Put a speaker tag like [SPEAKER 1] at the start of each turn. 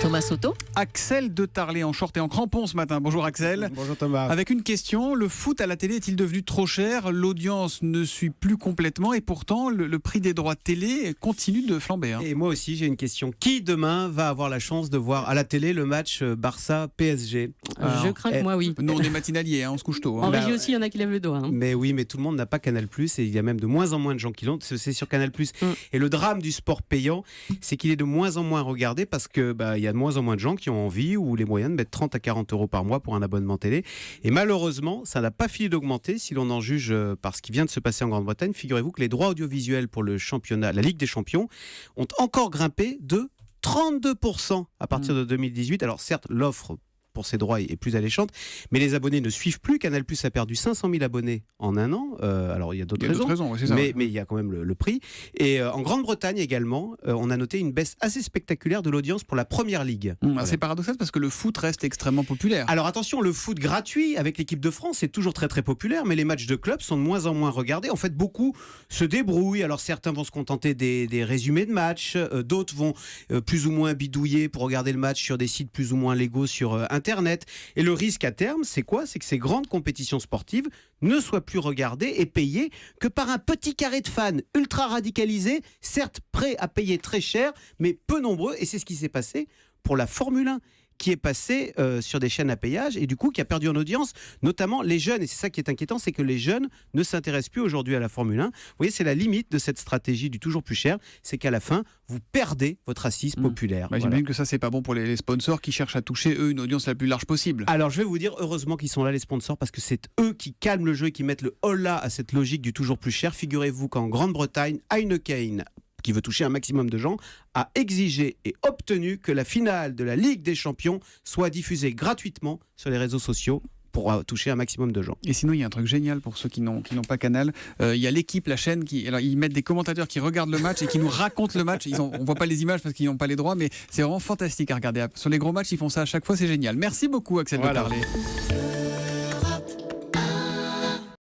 [SPEAKER 1] Thomas Soto.
[SPEAKER 2] Axel de Tarlet en short et en crampons ce matin. Bonjour Axel.
[SPEAKER 3] Bonjour Thomas.
[SPEAKER 2] Avec une question, le foot à la télé est-il devenu trop cher ? L'audience ne suit plus complètement et pourtant le prix des droits télé continue de flamber.
[SPEAKER 3] Et moi aussi j'ai une question. Qui demain va avoir la chance de voir à la télé le match Barça-PSG ?
[SPEAKER 1] Je crains que moi, oui.
[SPEAKER 2] Nous on est matinaliers, on se couche tôt.
[SPEAKER 1] En régie aussi, il y en a qui lèvent le doigt.
[SPEAKER 3] Mais oui, mais tout le monde n'a pas Canal+, et il y a même de moins en moins de gens qui l'ont. C'est sur Canal+. Et le drame du sport payant, c'est qu'il est de moins en moins regardé parce que il y a de moins en moins de gens qui ont envie ou les moyens de mettre 30 à 40 euros par mois pour un abonnement télé. Et malheureusement, ça n'a pas fini d'augmenter si l'on en juge par ce qui vient de se passer en Grande-Bretagne. Figurez-vous que les droits audiovisuels pour le championnat, la Ligue des Champions, ont encore grimpé de 32% à partir de 2018. Alors certes, l'offre pour ces droits est plus alléchante, mais les abonnés ne suivent plus. Canal+ a perdu 500 000 abonnés en un an. Alors il y a d'autres raisons,
[SPEAKER 2] c'est ça,
[SPEAKER 3] mais il y a quand même le prix. Et en Grande-Bretagne également, on a noté une baisse assez spectaculaire de l'audience pour la Première Ligue. Voilà.
[SPEAKER 2] C'est paradoxal parce que le foot reste extrêmement populaire.
[SPEAKER 3] Alors attention, le foot gratuit avec l'équipe de France est toujours très très populaire, mais les matchs de club sont de moins en moins regardés. En fait, beaucoup se débrouillent. Alors certains vont se contenter des résumés de matchs, d'autres vont plus ou moins bidouiller pour regarder le match sur des sites plus ou moins légaux sur Internet. Et le risque à terme, c'est quoi ? C'est que ces grandes compétitions sportives ne soient plus regardées et payées que par un petit carré de fans ultra radicalisés, certes prêts à payer très cher, mais peu nombreux. Et c'est ce qui s'est passé pour la Formule 1, qui est passé sur des chaînes à payage et du coup qui a perdu en audience, notamment les jeunes. Et c'est ça qui est inquiétant, c'est que les jeunes ne s'intéressent plus aujourd'hui à la Formule 1. Vous voyez, c'est la limite de cette stratégie du toujours plus cher, c'est qu'à la fin, vous perdez votre assise populaire.
[SPEAKER 2] J'imagine que ça, c'est pas bon pour les sponsors qui cherchent à toucher, eux, une audience la plus large possible.
[SPEAKER 3] Alors, je vais vous dire, heureusement qu'ils sont là, les sponsors, parce que c'est eux qui calment le jeu et qui mettent le holà à cette logique du toujours plus cher. Figurez-vous qu'en Grande-Bretagne, Heineken, qui veut toucher un maximum de gens, a exigé et obtenu que la finale de la Ligue des Champions soit diffusée gratuitement sur les réseaux sociaux pour toucher un maximum de gens.
[SPEAKER 2] Et sinon, il y a un truc génial pour ceux qui n'ont pas Canal. Il y a l'équipe, la chaîne, ils mettent des commentateurs qui regardent le match et qui nous racontent le match. On voit pas les images parce qu'ils n'ont pas les droits, mais c'est vraiment fantastique à regarder. Sur les gros matchs, ils font ça à chaque fois, c'est génial. Merci beaucoup, Axel de Tarlet.